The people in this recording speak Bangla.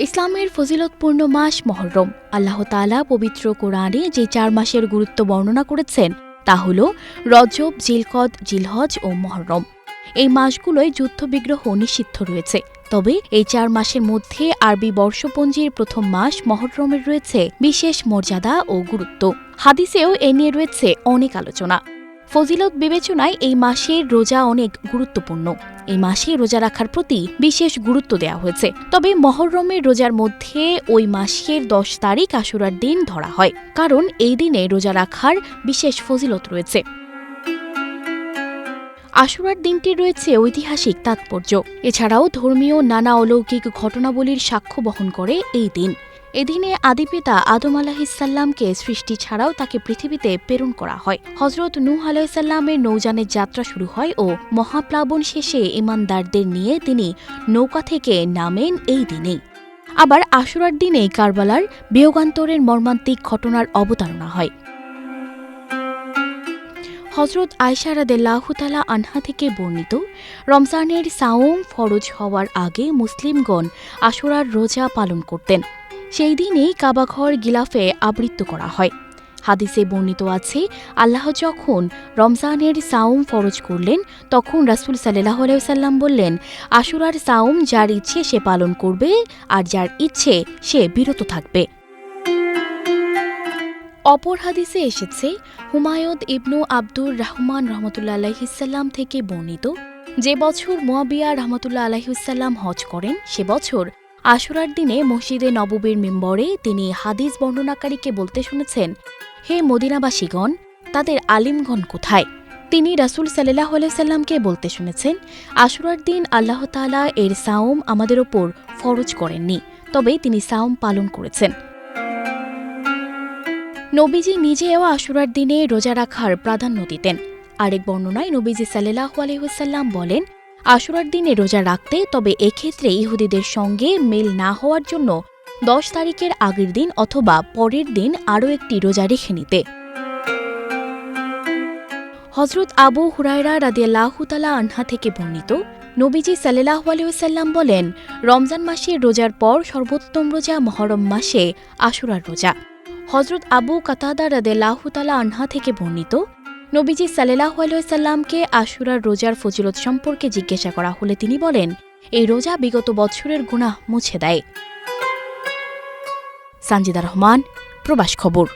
ইসলামের ফজিলতপূর্ণ মাস মহররম। আল্লাহ তাআলা পবিত্র কোরআনে যে 4 মাসের গুরুত্ব বর্ণনা করেছেন তা হল রজব, জিলকদ, জিলহজ ও মহররম। এই মাসগুলোয় যুদ্ধবিগ্রহ নিষিদ্ধ রয়েছে। তবে এই 4 মাসের মধ্যে আরবি বর্ষপঞ্জির প্রথম মাস মহররমের রয়েছে বিশেষ মর্যাদা ও গুরুত্ব। হাদিসেও এ নিয়ে রয়েছে অনেক আলোচনা। ফজিলত বিবেচনায় এই মাসের রোজা অনেক গুরুত্বপূর্ণ। এই মাসে রোজা রাখার প্রতি বিশেষ গুরুত্ব দেওয়া হয়েছে। তবে মহররমের রোজার মধ্যে ওই মাসের 10 তারিখ আশুরার দিন ধরা হয়, কারণ এই দিনে রোজা রাখার বিশেষ ফজিলত রয়েছে। আশুরার দিনটি রয়েছে ঐতিহাসিক তাৎপর্য। এছাড়াও ধর্মীয় নানা অলৌকিক ঘটনাবলীর সাক্ষ্য বহন করে এই দিন। এদিনে আদিপিতা আদম আলাহিসাল্লামকে সৃষ্টি ছাড়াও তাকে পৃথিবীতে প্রেরণ করা হয়। হজরত নূহ আলাইসাল্লামের নৌযানের যাত্রা শুরু হয় ও মহাপ্লাবন শেষে ঈমানদারদের নিয়ে তিনি নৌকা থেকে নামেন এই দিনেই। আবার আশুরার দিনে কারবালার বিয়োগান্তরের মর্মান্তিক ঘটনার অবতারণা হয়। হজরত আয়েশা রাদিয়াল্লাহু তাআলা আনহা থেকে বর্ণিত, রমজানের সাওম ফরজ হওয়ার আগে মুসলিমগণ আশুরার রোজা পালন করতেন। সেই দিনেই কাবাঘর গিলাফে আবৃত করা হয়। হাদিসে বর্ণিত আছে, আল্লাহ যখন রমজানের সাওম ফরজ করলেন তখন রাসূল সাল্লাল্লাহু আলাইহি ওয়াসাল্লাম বললেন, আশুরার সাওম যার ইচ্ছে সে পালন করবে আর যার ইচ্ছে সে বিরত থাকবে। অপর হাদিসে এসেছে, হুমায়ুদ ইবনু আব্দুর রহমান রহমতুল্লাহ আলাইহিসাল্লাম থেকে বর্ণিত, যে বছর মুয়াবিয়া রহমতুল্লাহ আলাইহিসাল্লাম হজ করেন সে বছর আশুরার দিনে মসজিদে নববীর মিম্বরে তিনি হাদিস বর্ণনাকারীকে বলতে শুনেছেন, হে মদিনাবাসীগণ, তাদের আলিমগণ কোথায়? তিনি রাসূল সাল্লাল্লাহু আলাইহি সাল্লামকে বলতে শুনেছেন, আশুরার দিন আল্লাহ তাআলা এর সাওম আমাদের ওপর ফরজ করেননি, তবে তিনি সাওম পালন করেছেন। নবীজি নিজেও আশুরার দিনে রোজা রাখার প্রাধান্য দিতেন। আরেক বর্ণনায় নবীজি সাল্লাল্লাহু আলাইহি ওয়াসাল্লাম বলেন, আশুরার দিনে রোজা রাখতে, তবে এক্ষেত্রে ইহুদিদের সঙ্গে মেল না হওয়ার জন্য 10 তারিখের আগের দিন অথবা পরের দিন আরও একটি রোজা রেখে নিতে। হজরত আবু হুরায়রা রাদিয়াল্লাহু তাআলা আনহা থেকে বর্ণিত, নবীজি সাল্লাল্লাহু আলাইহি ওয়াসাল্লাম বলেন, রমজান মাসের রোজার পর সর্বোত্তম রোজা মহরম মাসে আশুরার রোজা। হজরত আবু কাতাদা রাদিয়াল্লাহু তাআলা আনহা থেকে বর্ণিত, নবীজি সাল্লাল্লাহু আলাইহি ওয়াসাল্লামকে আশুরার রোজার ফজিলত সম্পর্কে জিজ্ঞাসা করা হলে তিনি বলেন, এই রোজা বিগত বছরের গুনাহ মুছে দেয়। সানজিদা রহমান, প্রবাস খবর।